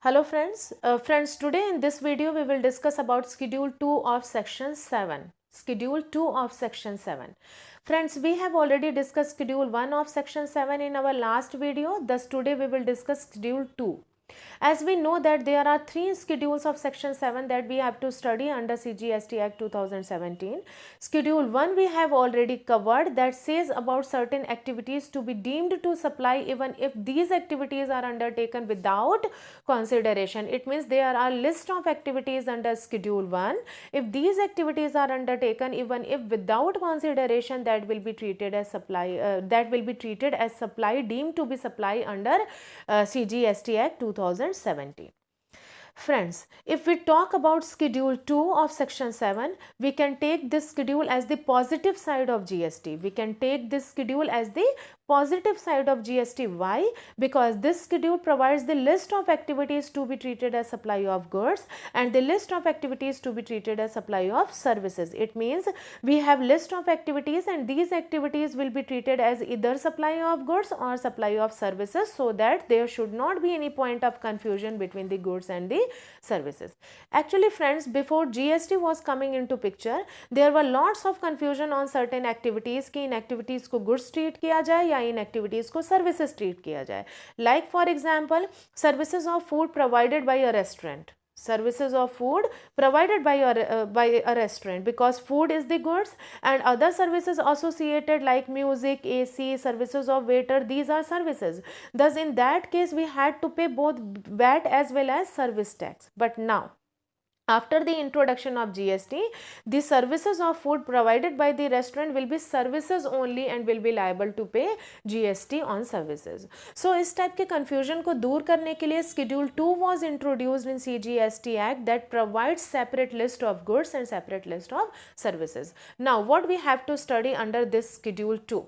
Hello friends. Today in this video we will discuss about Schedule 2 of Section 7. Schedule 2 of Section 7. Friends, we have already discussed Schedule 1 of Section 7 in our last video. Thus today we will discuss Schedule 2. As we know that there are three schedules of Section 7 that we have to study under CGST Act 2017. Schedule 1 we have already covered, that says about certain activities to be deemed to supply even if these activities are undertaken without consideration. It means there are list of activities under Schedule 1. If these activities are undertaken even if without consideration, that will be treated as supply deemed to be supply under CGST Act 2017. Friends, if we talk about Schedule 2 of Section 7, we can take this schedule as the positive side of GST. We can take this schedule as the positive side of GST. Why? Because this schedule provides the list of activities to be treated as supply of goods and the list of activities to be treated as supply of services. It means we have list of activities and these activities will be treated as either supply of goods or supply of services, so that there should not be any point of confusion between the goods and the services. Actually friends, before GST was coming into picture, there were lots of confusion on certain activities कि इन activities को goods treat किया जाए या इन activities को services treat किया जाए. Like for example, services of food provided by a restaurant. Services of food provided by a restaurant, because food is the goods, and other services associated like music, AC, services of waiter, these are services. Thus in that case we had to pay both VAT as well as service tax. But now, after the introduction of GST, the services of food provided by the restaurant will be services only and will be liable to pay GST on services. So इस type के confusion को दूर करने के लिए Schedule 2 was introduced in CGST Act that provides separate list of goods and separate list of services. Now what we have to study under this Schedule 2?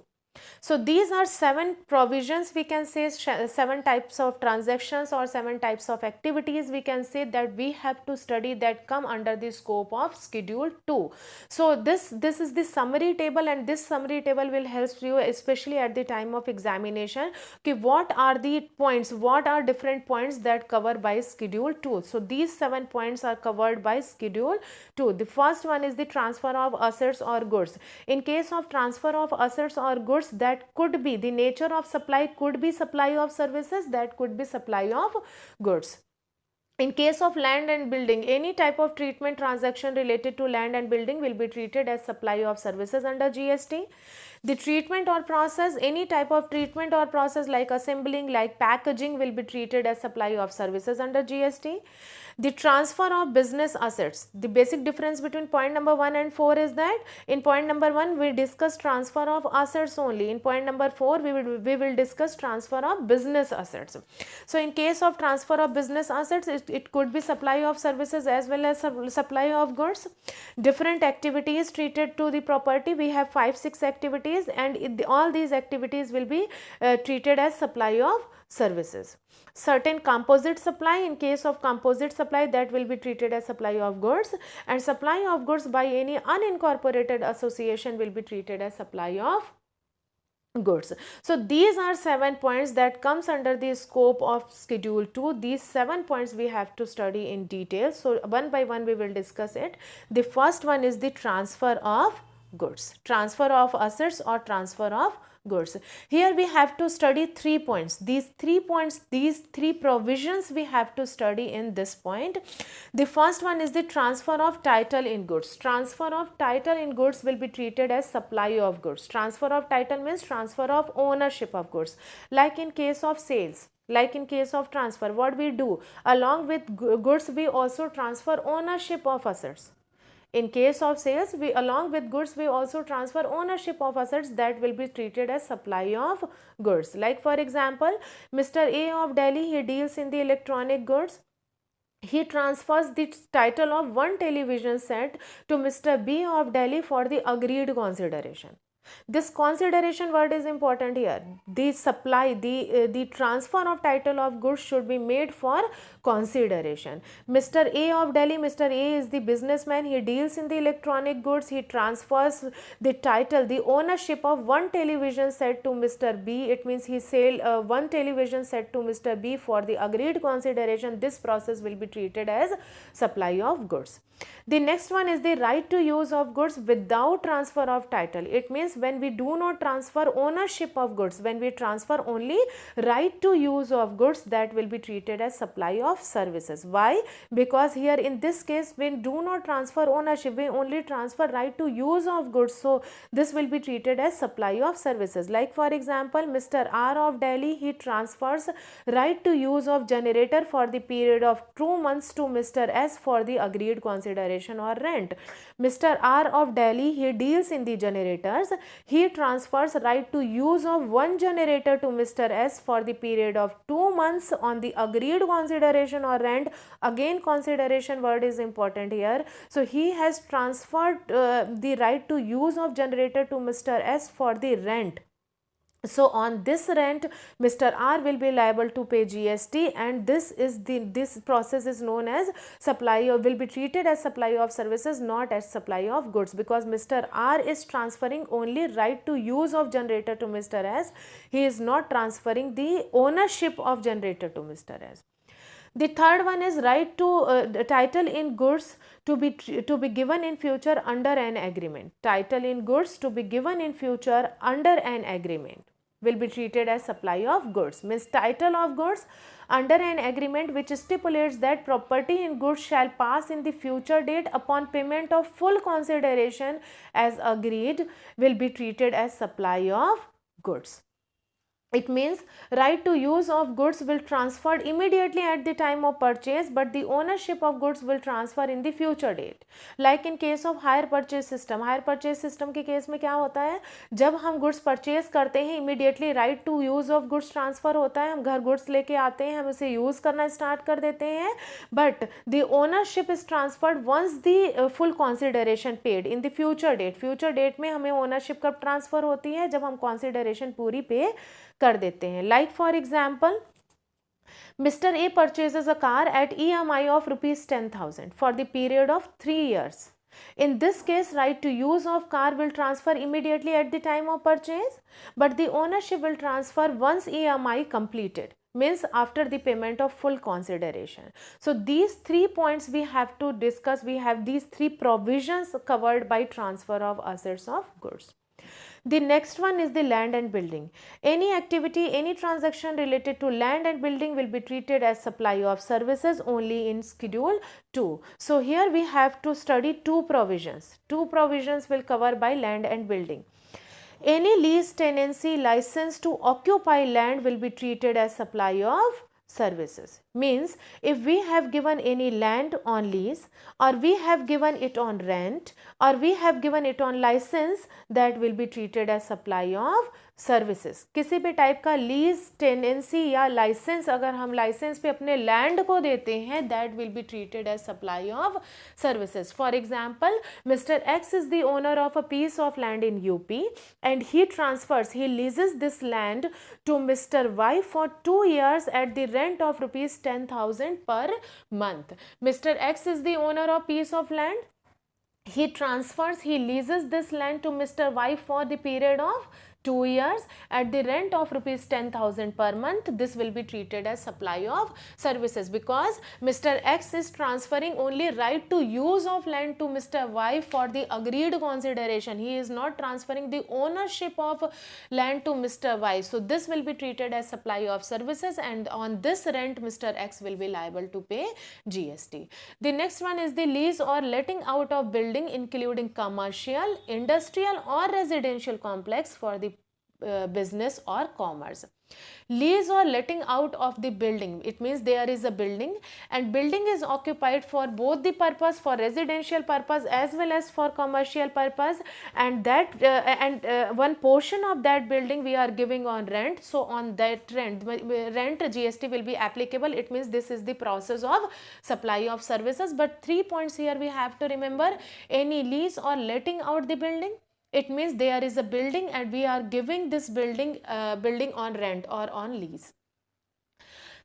So these are 7 provisions, we can say 7 types of transactions or 7 types of activities we can say that we have to study that come under the scope of Schedule 2. So this is the summary table, and this summary table will help you especially at the time of examination. Okay, what are the points, what are different points that cover by Schedule 2. So these 7 points are covered by Schedule 2. The first one is the transfer of assets or goods. In case of transfer of assets or goods, that could be the nature of supply, could be supply of services, that could be supply of goods. In case of land and building, any type of treatment transaction related to land and building will be treated as supply of services under GST. The treatment or process, any type of treatment or process like assembling, like packaging, will be treated as supply of services under GST. The transfer of business assets. The basic difference between point number 1 and 4 is that in point number 1 we discuss transfer of assets only. In point number 4 we will discuss transfer of business assets. So in case of transfer of business assets, it could be supply of services as well as supply of goods. Different activities treated to the property, we have 5-6 activities, and all these activities will be treated as supply of services. Certain composite supply, in case of composite supply, that will be treated as supply of goods, and supply of goods by any unincorporated association will be treated as supply of goods. So these are 7 points that comes under the scope of Schedule 2. These 7 points we have to study in detail. So one by one we will discuss it. The first one is the transfer of goods, transfer of assets or transfer of goods. Here we have to study 3 points. These 3 points, these 3 provisions we have to study in this point. The first one is the transfer of title in goods. Transfer of title in goods will be treated as supply of goods. Transfer of title means transfer of ownership of goods. Like in case of sales, like in case of transfer, what we do? Along with goods, we also transfer ownership of assets. In case of sales, we along with goods, we also transfer ownership of assets that will be treated as supply of goods. Like for example, Mr. A of Delhi, he deals in the electronic goods. He transfers the title of one television set to Mr. B of Delhi for the agreed consideration. This consideration word is important here. The supply, the transfer of title of goods should be made for consideration. Mr. A of Delhi, Mr. A is the businessman. He deals in the electronic goods. He transfers the title, the ownership of one television set to Mr. B. It means he sell one television set to Mr. B for the agreed consideration. This process will be treated as supply of goods. The next one is the right to use of goods without transfer of title. It means when we do not transfer ownership of goods, when we transfer only right to use of goods, that will be treated as supply of services. Why? Because here in this case we do not transfer ownership, we only transfer right to use of goods. So this will be treated as supply of services. Like for example, Mr. R of Delhi, he transfers right to use of generator for the period of 2 months to Mr. S for the agreed consideration or rent. Mr. R of Delhi, he deals in the generators. He transfers right to use of one generator to Mr. S for the period of 2 months on the agreed consideration or rent. Again, consideration word is important here. So he has transferred the right to use of generator to Mr. S for the rent. So on this rent, Mr. R will be liable to pay GST, and this process is known as supply, or will be treated as supply of services, not as supply of goods, because Mr. R is transferring only right to use of generator to Mr. S. He is not transferring the ownership of generator to Mr. S. The third one is right to title in goods to be given in future under an agreement. Title in goods to be given in future under an agreement will be treated as supply of goods. Means title of goods under an agreement which stipulates that property in goods shall pass in the future date upon payment of full consideration as agreed will be treated as supply of goods. It means right to use of goods will transfer immediately at the time of purchase, but the ownership of goods will transfer in the future date. Like in case of hire purchase system. Hire purchase system के case में क्या होता है, जब हम goods purchase करते हैं immediately right to use of goods transfer होता है. हम घर goods लेके आते हैं, हम उसे use करना start कर देते हैं, but the ownership is transferred once the full consideration paid in the future date. Future date में हमें ownership कब transfer होती है, जब हम consideration पूरी pay कर देते हैं. Like for example, Mr. A purchases a car at EMI of rupees 10,000 for the period of 3 years. In this case, right to use of car will transfer immediately at the time of purchase, but the ownership will transfer once EMI completed, means after the payment of full consideration. So these 3 points we have to discuss. We have these 3 provisions covered by transfer of assets of goods. The next one is the land and building. Any activity, any transaction related to land and building will be treated as supply of services only in Schedule 2. So here we have to study 2 provisions. 2 provisions will cover by land and building. Any lease tenancy license to occupy land will be treated as supply of services. Means if we have given any land on lease, or we have given it on rent, or we have given it on license, that will be treated as supply of services. किसी भी type का lease, tenancy या licence अगर हम licence पे अपने land को देते हैं, that will be treated as supply of services. For example, mister X is the owner of a piece of land in UP and he transfers, he leases this land to mister Y for 2 years at the rent of rupees 10,000 per month. Mr. X is the owner of piece of land. He transfers, he leases this land to Mr. Y for the period of 2 years at the rent of rupees 10,000 per month. This will be treated as supply of services because Mr. X is transferring only right to use of land to Mr. Y for the agreed consideration. He is not transferring the ownership of land to Mr. Y. So this will be treated as supply of services, and on this rent Mr. X will be liable to pay GST. The next one is the lease or letting out of building including commercial, industrial or residential complex for the business or commerce. Lease or letting out of the building, it means there is a building and building is occupied for both the purpose, for residential purpose as well as for commercial purpose, and that one portion of that building we are giving on rent. So on that rent GST will be applicable. It means this is the process of supply of services. But 3 points here we have to remember: any lease or letting out the building, It means there is a building and we are giving this building on rent or on lease.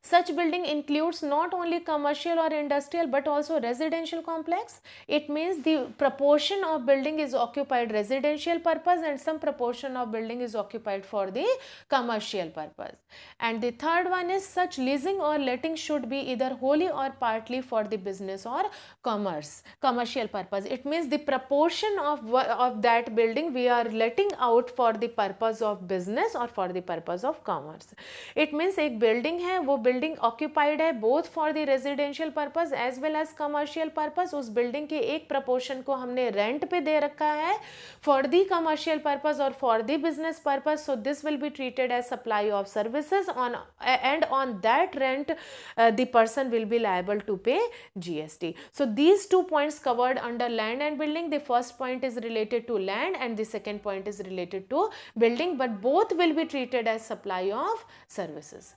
Such building includes not only commercial or industrial but also residential complex. It means the proportion of building is occupied residential purpose and some proportion of building is occupied for the commercial purpose. And the third one is such leasing or letting should be either wholly or partly for the business or commercial purpose. It means the proportion of that building we are letting out for the purpose of business or for the purpose of commerce. It means एक building है, वो building occupied है both for the residential purpose as well as commercial purpose. उस building के एक proportion को हमने rent पे दे रखा है for the commercial purpose or for the business purpose. So this will be treated as supply of services and on that rent the person will be liable to pay GST. So these 2 points covered under land and building. The first point is related to land and the second point is related to building, but both will be treated as supply of services.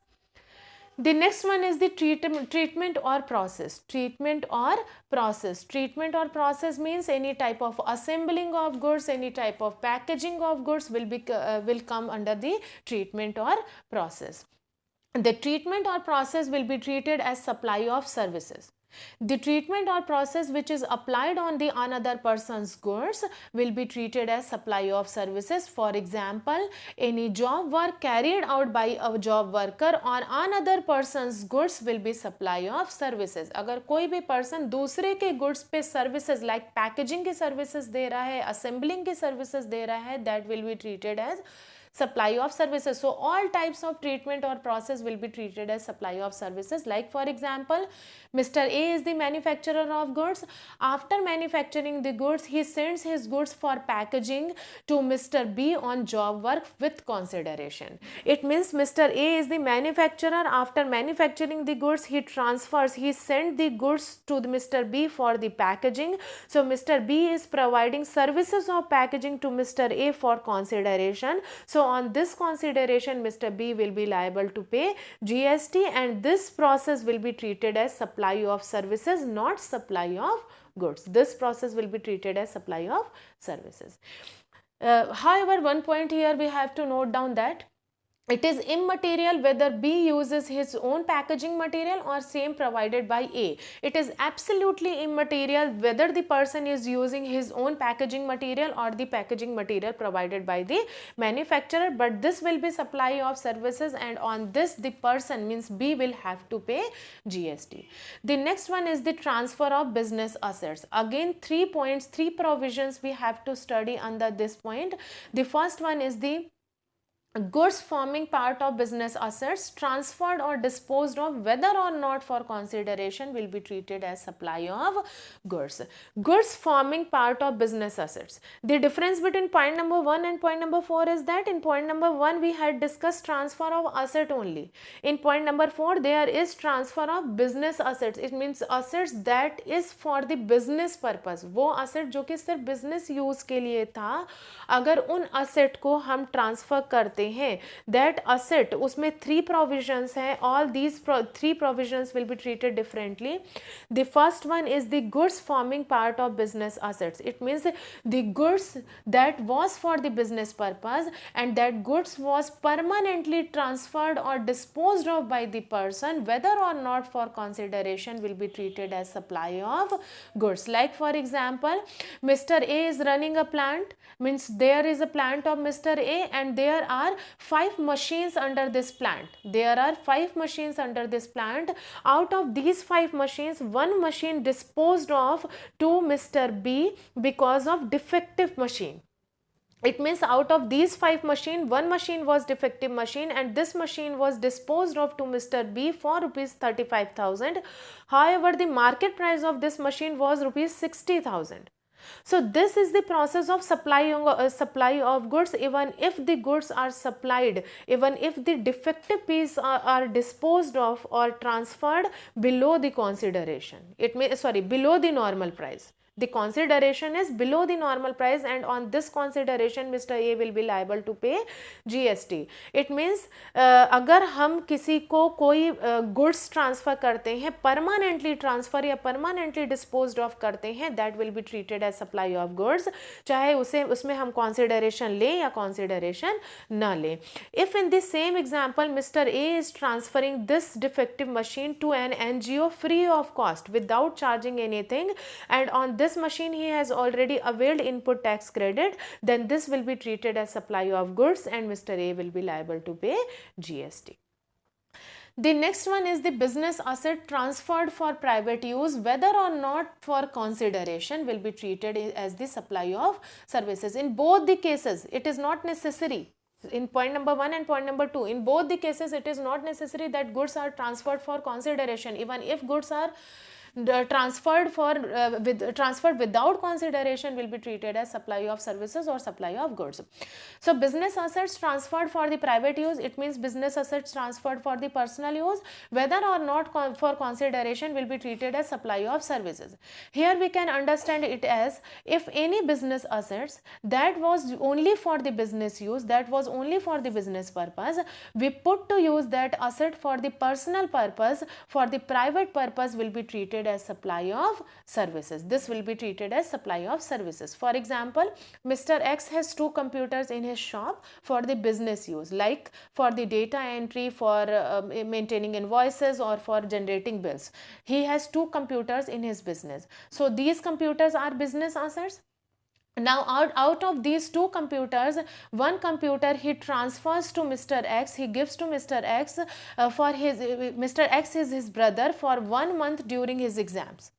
The next one is the treatment or process. Treatment or process. Treatment or process means any type of assembling of goods, any type of packaging of goods will come under the treatment or process. The treatment or process will be treated as supply of services. The treatment or process which is applied on the another person's goods will be treated as supply of services. For example, any job work carried out by a job worker on another person's goods will be supply of services. अगर कोई भी person दूसरे के goods पे services like packaging के services दे रहा है, assembling के services दे रहा है, that will be treated as supply of services. So all types of treatment or process will be treated as supply of services. Like for example, Mr. A is the manufacturer of goods. After manufacturing the goods, he sends his goods for packaging to Mr. B on job work with consideration. It means Mr. A is the manufacturer. After manufacturing the goods, he sends the goods to Mr. B for the packaging. So Mr. B is providing services of packaging to Mr. A for consideration. So on this consideration, Mr. B will be liable to pay GST, and this process will be treated as supply of services, not supply of goods. This process will be treated as supply of services. However, one point here we have to note down that it is immaterial whether B uses his own packaging material or same provided by A. It is absolutely immaterial whether the person is using his own packaging material or the packaging material provided by the manufacturer, but this will be supply of services, and on this the person, means B, will have to pay GST. The next one is the transfer of business assets. Again, 3 points, 3 provisions we have to study under this point. The first one is the goods forming part of business assets transferred or disposed of whether or not for consideration will be treated as supply of goods. Goods forming part of business assets. The difference between point number 1 and point number 4 is that in point number 1 we had discussed transfer of asset only. In point number 4 there is transfer of business assets. It means assets that is for the business purpose. वो asset जो कि सिर्फ business use के लिए था, अगर उन asset को हम transfer करते हैं, that asset, उसमें 3 provisions हैं. All these 3 provisions will be treated differently. The first one is the goods forming part of business assets. It means the goods that was for the business purpose and that goods was permanently transferred or disposed of by the person whether or not for consideration will be treated as supply of goods. Like for example, Mr. A is running a plant, means there is a plant of Mr. A and there are 5 machines under this plant. There are 5 machines under this plant. Out of these 5 machines, one machine disposed of to Mr. B because of defective machine. It means out of these 5 machines, one machine was defective machine and this machine was disposed of to Mr. B for rupees 35,000. However, the market price of this machine was rupees 60,000. So this is the process of supply of goods. Even if the goods are supplied, even if the defective piece are disposed of or transferred below the consideration, below the normal price. The consideration is below the normal price and on this consideration Mr. A will be liable to pay GST. It means अगर हम किसी को कोई goods transfer करते हैं, permanently transfer या permanently disposed of करते हैं, that will be treated as supply of goods, चाहे उसे उसमें हम consideration लें या consideration ना लें. If in the same example Mr. A is transferring this defective machine to an NGO free of cost without charging anything, and on this machine he has already availed input tax credit, then this will be treated as supply of goods and Mr. A will be liable to pay GST. The next one is the business asset transferred for private use, whether or not for consideration, will be treated as the supply of services. In both the cases, it is not necessary. In point number 1 and point number 2, in both the cases, it is not necessary that goods are transferred for consideration. Even if goods are transferred without consideration, will be treated as supply of services or supply of goods. So business assets transferred for the private use, it means business assets transferred for the personal use, whether or not for consideration, will be treated as supply of services. Here we can understand it as, if any business assets that was only for the business use, that was only for the business purpose, we put to use that asset for the personal purpose, for the private purpose, will be treated as supply of services. This will be treated as supply of services. For example, Mr. X has 2 computers in his shop for the business use, like for the data entry, for maintaining invoices, or for generating bills. He has 2 computers in his business. So these computers are business assets. Now out of these 2 computers, one computer he transfers to Mr. X, he gives to Mr. X for his, Mr. X is his brother, for 1 month during his exams.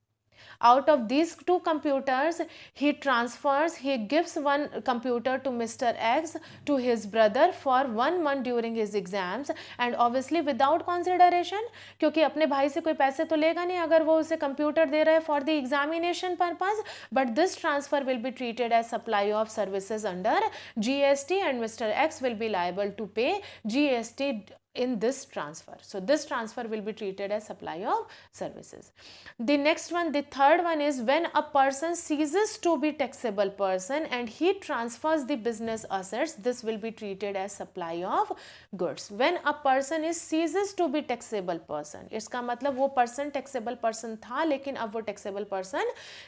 Out of these 2 computers, he gives one computer to Mr. X, to his brother, for 1 month during his exams, and obviously without consideration, क्योंकि अपने भाई से कोई पैसे तो लेगा नहीं अगर वो उसे कंप्यूटर दे रहा है for the examination purpose. But this transfer will be treated as supply of services under GST, and Mr. X will be liable to pay GST in this transfer. So this transfer will be treated as supply of services. The next one, the third one, is when a person ceases to be taxable person and he transfers the business assets, this will be treated as supply of goods. When a person is ceases to be taxable person, इसका मतलब वो person taxable person था लेकिन अब वो taxable person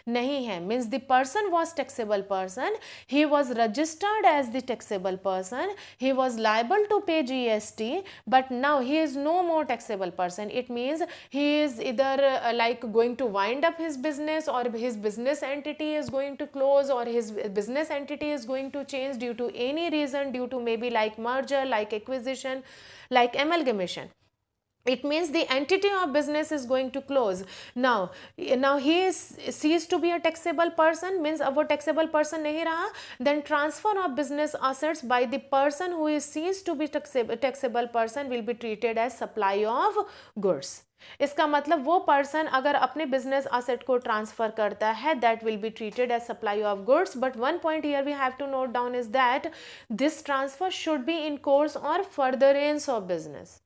नहीं है, means the person was taxable person, he was registered as the taxable person, he was liable to pay GST, but now he is no more taxable person. It means he is either like going to wind up his business, or his business entity is going to close, or his business entity is going to change due to any reason, due to maybe like merger, like acquisition, like amalgamation. It means the entity of business is going to close. Now he is ceased to be a taxable person, means अब वो taxable person नहीं रहा, then transfer of business assets by the person who is ceased to be taxable person will be treated as supply of goods. इसका मतलब वो person अगर अपने business asset को ट्रांसफर करता है, that will be treated as supply of goods. But one point here we have to note down is that this transfer should be in course or furtherance of business,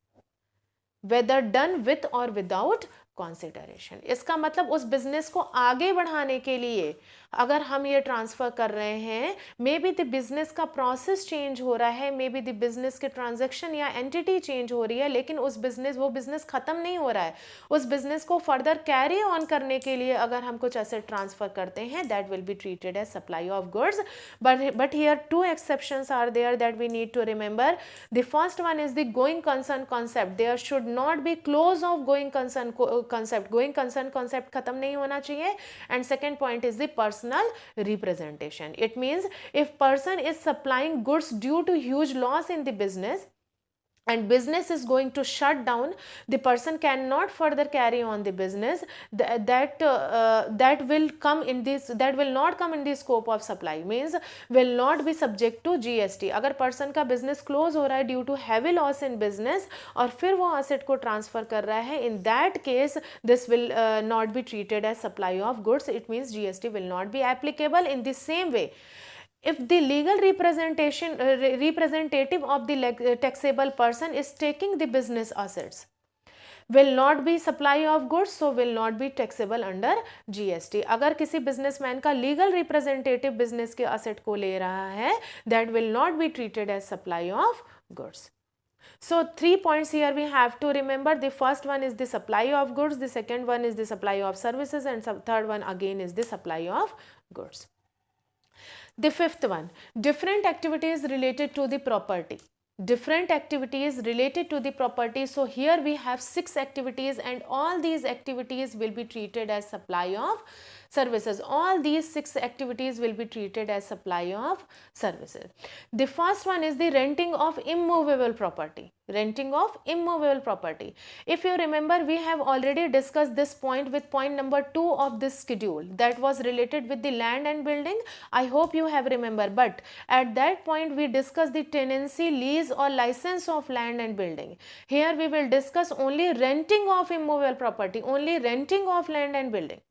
whether done with or without consideration. इसका मतलब उस business को आगे बढ़ाने के लिए अगर हम ये ट्रांसफ़र कर रहे हैं, मे बी द बिजनेस का प्रोसेस चेंज हो रहा है, मे बी द बिजनेस के ट्रांजैक्शन या एंटिटी चेंज हो रही है, लेकिन उस बिजनेस वो बिजनेस ख़त्म नहीं हो रहा है, उस बिजनेस को फर्दर कैरी ऑन करने के लिए अगर हम कुछ एसेट ट्रांसफ़र करते हैं, that will be treated as supply of goods. But here 2 exceptions are there that we need to remember. The first one is the going concern concept. There should not be clause of going concern concept. Going concern concept खत्म नहीं होना चाहिए. And second point is the personal representation. It means if person is supplying goods due to huge loss in the business and business is going to shut down, the person cannot further carry on the business, that will come in this, that will not come in the scope of supply, means will not be subject to GST. अगर person का business close हो रहा है due to heavy loss in business और फिर वो asset को transfer कर रहा है, in that case this will not be treated as supply of goods. It means GST will not be applicable. In the same way, if the legal representative of the taxable person is taking the business assets, will not be supply of goods, so will not be taxable under GST. अगर किसी businessman का legal representative business के asset को ले रहा है, that will not be treated as supply of goods. So 3 points here we have to remember. The first one is the supply of goods, the second one is the supply of services, and third one again is the supply of goods. The fifth one, different activities related to the property. Different activities related to the property. So here we have 6 activities, and all these activities will be treated as supply of services. All these 6 activities will be treated as supply of services. The first one is the renting of immovable property. Renting of immovable property. If you remember, we have already discussed this point with point number 2 of this schedule, that was related with the land and building. I hope you have remembered, but at that point we discussed the tenancy, lease or license of land and building. Here we will discuss only renting of immovable property, only renting of land and building.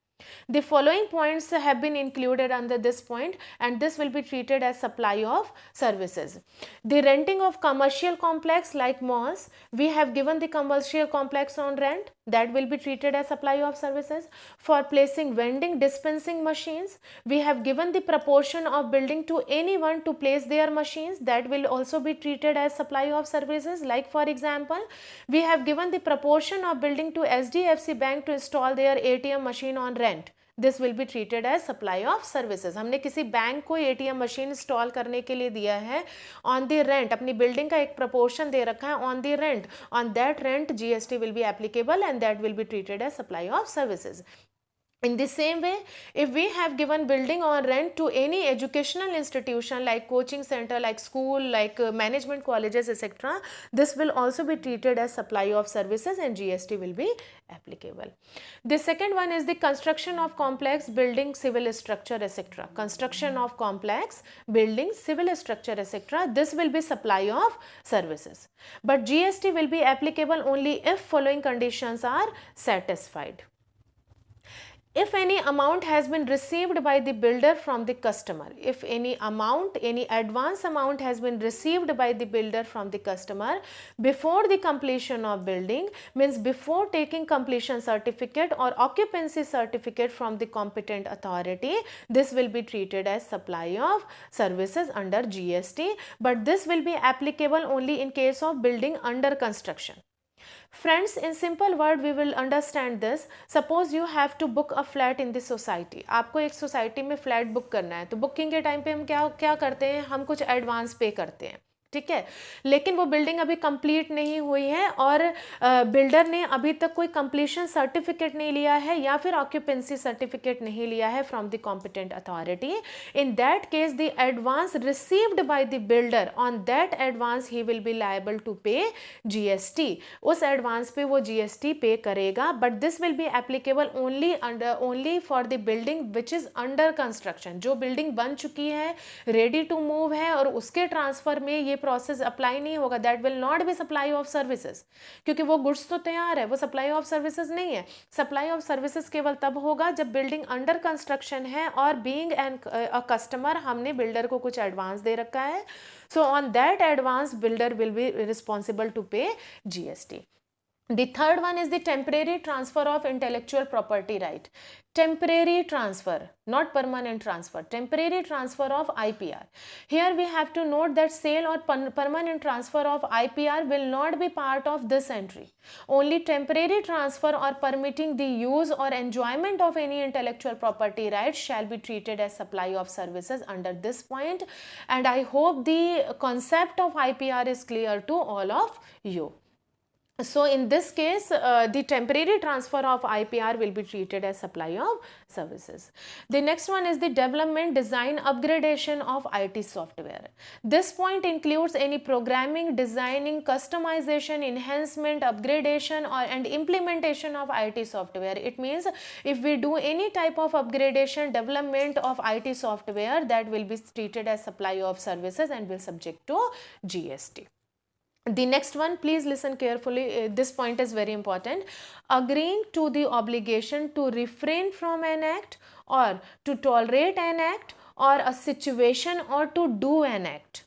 The following points have been included under this point, and this will be treated as supply of services. The renting of commercial complex like malls, we have given the commercial complex on rent, that will be treated as supply of services. For placing vending dispensing machines, we have given the proportion of building to anyone to place their machines, that will also be treated as supply of services. Like for example, we have given the proportion of building to SDFC Bank to install their ATM machine on rent. This will be treated as supply of services. हमने किसी bank को ATM machine install करने के लिए दिया है on the rent, अपनी building का एक proportion दे रखा है on the rent. On that rent GST will be applicable, and that will be treated as supply of services. In the same way, if we have given building on rent to any educational institution like coaching center, like school, like management colleges, etc., this will also be treated as supply of services, and GST will be applicable. The second one is the construction of complex building, civil structure, etc. Construction of complex building, civil structure, etc. This will be supply of services. But GST will be applicable only if following conditions are satisfied. If any amount has been received by the builder from the customer, if any amount, any advance amount has been received by the builder from the customer before the completion of building, means before taking completion certificate or occupancy certificate from the competent authority, this will be treated as supply of services under GST, but this will be applicable only in case of building under construction. Friends, in simple word we will understand this. Suppose you have to book a flat in the society. आपको एक society में flat book करना है, तो booking के time पे हम क्या करते हैं, हम कुछ एडवांस पे करते हैं, ठीक है। लेकिन वो बिल्डिंग अभी कंप्लीट नहीं हुई है और बिल्डर ने अभी तक कोई कंप्लीशन सर्टिफिकेट नहीं लिया है या फिर ऑक्यूपेंसी सर्टिफिकेट नहीं लिया है from the competent authority. In that case the advance received by the builder, on that advance he will be liable to pay GST. उस एडवांस पे वो GST पे करेगा, but this will be applicable only for the building which is under construction. जो building बन चुकी है, ready to move है और उसके ट्रांसफर में ये प्रोसेस अप्लाई नहीं होगा. That will not be supply of services, क्योंकि वो गुड्स तो तैयार है, वो सप्लाई ऑफ सर्विसेज नहीं है. सप्लाई ऑफ सर्विसेज केवल तब होगा जब बिल्डिंग अंडर कंस्ट्रक्शन है और बीइंग एन अ कस्टमर हमने बिल्डर को कुछ एडवांस दे रखा है. So on that advance builder will be responsible to pay GST. The third one is the temporary transfer of intellectual property right. Temporary transfer, not permanent transfer. Temporary transfer of IPR. Here we have to note that sale or permanent transfer of IPR will not be part of this entry. Only temporary transfer or permitting the use or enjoyment of any intellectual property rights shall be treated as supply of services under this point. And I hope the concept of IPR is clear to all of you. So in this case, the temporary transfer of IPR will be treated as supply of services. The next one is the development, design, upgradation of IT software. This point includes any programming, designing, customization, enhancement, upgradation and implementation of IT software. It means if we do any type of upgradation, development of IT software, that will be treated as supply of services and will subject to GST. The next one, please listen carefully, this point is very important. Agreeing to the obligation to refrain from an act or to tolerate an act or a situation or to do an act.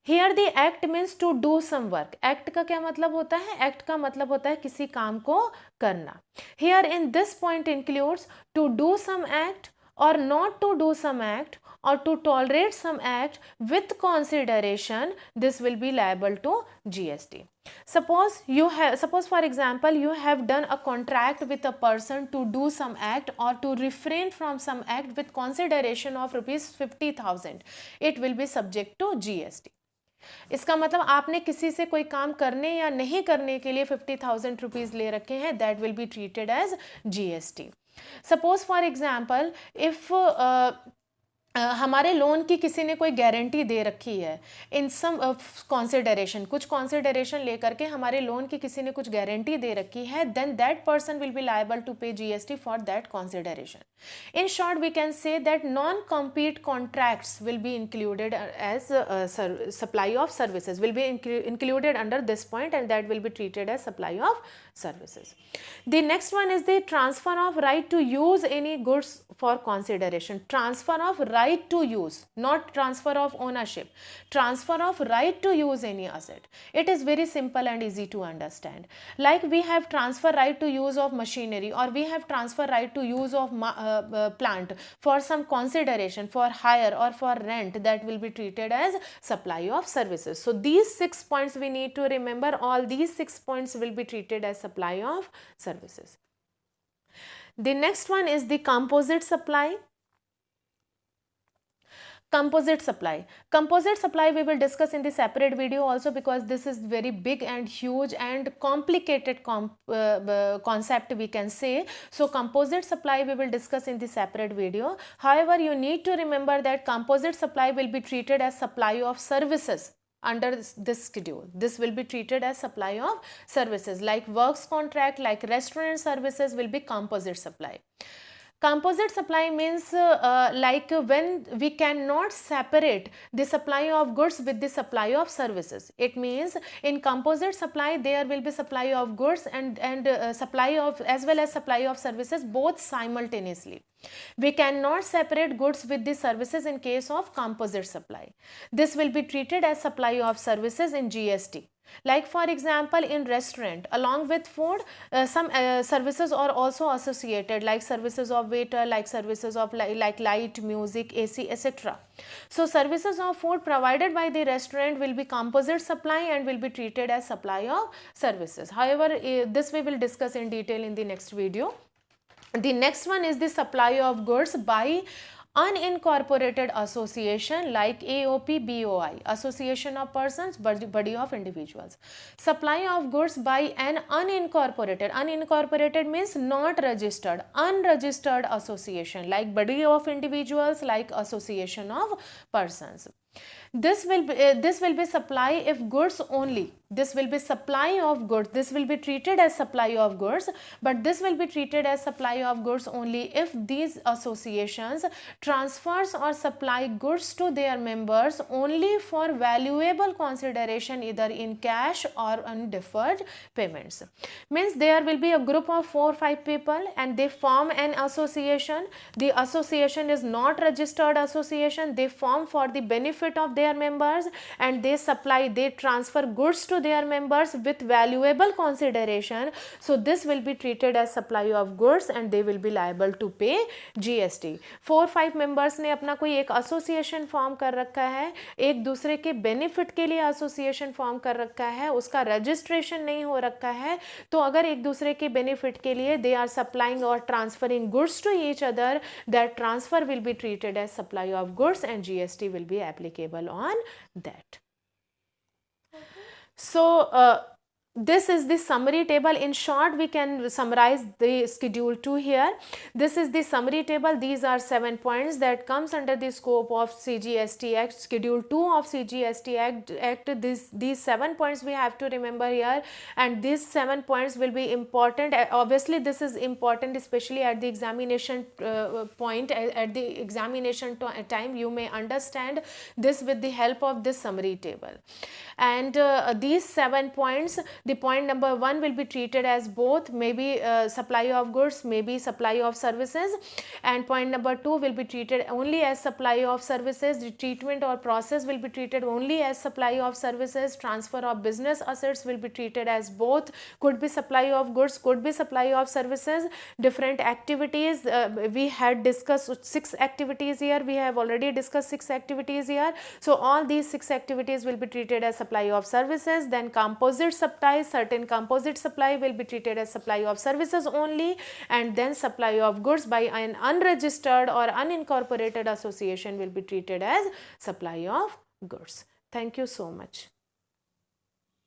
Here the act means to do some work. Act का क्या मतलब होता है? Act का मतलब होता है किसी काम को करना. Here in this point includes to do some act or not to do some act or to tolerate some act with consideration. This will be liable to GST. Suppose for example you have done a contract with a person to do some act or to refrain from some act with consideration of rupees 50,000. It will be subject to GST. इसका मतलब आपने किसी से कोई काम करने या नहीं करने के लिए 50,000 रुपीज ले रखे हैं, that will be treated as GST. Suppose for example if हमारे लोन की किसी ने कोई गारंटी दे रखी है इन सम कॉन्सिडरेशन, कुछ कॉन्सिडरेशन लेकर के हमारे लोन की किसी ने कुछ गारंटी दे रखी है, then that person will be liable to pay GST for that consideration. In short, we can say that non-compete contracts will be included as supply of services, will be included under this point, and that will be treated as supply of services. The next one is the transfer of right to use any goods for consideration. Transfer of right to use, not transfer of ownership. Transfer of right to use any asset. It is very simple and easy to understand. Like we have transfer right to use of machinery, or we have transfer right to use of plant for some consideration, for hire or for rent, that will be treated as supply of services. So these 6 points we need to remember. All these 6 points will be treated as supply of services. The next one is the composite supply. Composite supply. Composite supply we will discuss in the separate video also, because this is very big and huge and complicated concept we can say. So composite supply we will discuss in the separate video. However, you need to remember that composite supply will be treated as supply of services under this schedule. This will be treated as supply of services, like works contract, like restaurant services will be composite supply. Composite supply means like when we cannot separate the supply of goods with the supply of services. It means in composite supply there will be supply of goods and supply of as well as supply of services both simultaneously. We cannot separate goods with the services in case of composite supply. This will be treated as supply of services in GST. Like for example, in restaurant, along with food, some services are also associated, like services of waiter, like services of like light, music, AC, etc. So services of food provided by the restaurant will be composite supply and will be treated as supply of services. However, this we will discuss in detail in the next video. The next one is the supply of goods by unincorporated association like AOP, BOI, association of persons, body of individuals. Supply of goods by an unincorporated means not registered, unregistered association like body of individuals, like association of persons. This will be supply if goods only. This will be supply of goods. This will be treated as supply of goods, but this will be treated as supply of goods only if these associations transfers or supply goods to their members only for valuable consideration, either in cash or on deferred payments. Means there will be a group of 4 or 5 people and they form an association. The association is not registered association. They form for the benefit of their members and they transfer goods to their members with valuable consideration. So this will be treated as supply of goods and they will be liable to pay GST. 4-5 members ने अपना कोई एक association form कर रखा है, एक दूसरे के बेनिफिट के लिए एसोसिएशन फॉर्म कर रखा है, उसका रजिस्ट्रेशन नहीं हो रखा है, तो अगर एक दूसरे के बेनिफिट के लिए they are supplying or transferring goods to each other, that transfer will be treated as supply of goods and GST will be applicable on that. So this is the summary table. In short, we can summarize the schedule 2 here. This is the summary table. These are 7 points that comes under the scope of CGST Act. Schedule 2 of CGST Act. These 7 points we have to remember here, and these 7 points will be important. Obviously, this is important especially at the examination point. At the examination time, you may understand this with the help of this summary table. And these 7 points, The point number 1 will be treated as both, maybe supply of goods, maybe supply of services, and point number 2 will be treated only as supply of services. The treatment or process will be treated only as supply of services. Transfer of business assets will be treated as both, could be supply of goods, could be supply of services. Different activities, we had discussed 6 activities here, we have already discussed 6 activities here. So all these 6 activities will be treated as supply of services. Then composite supply, certain composite supply will be treated as supply of services only, and then supply of goods by an unregistered or unincorporated association will be treated as supply of goods. Thank you so much.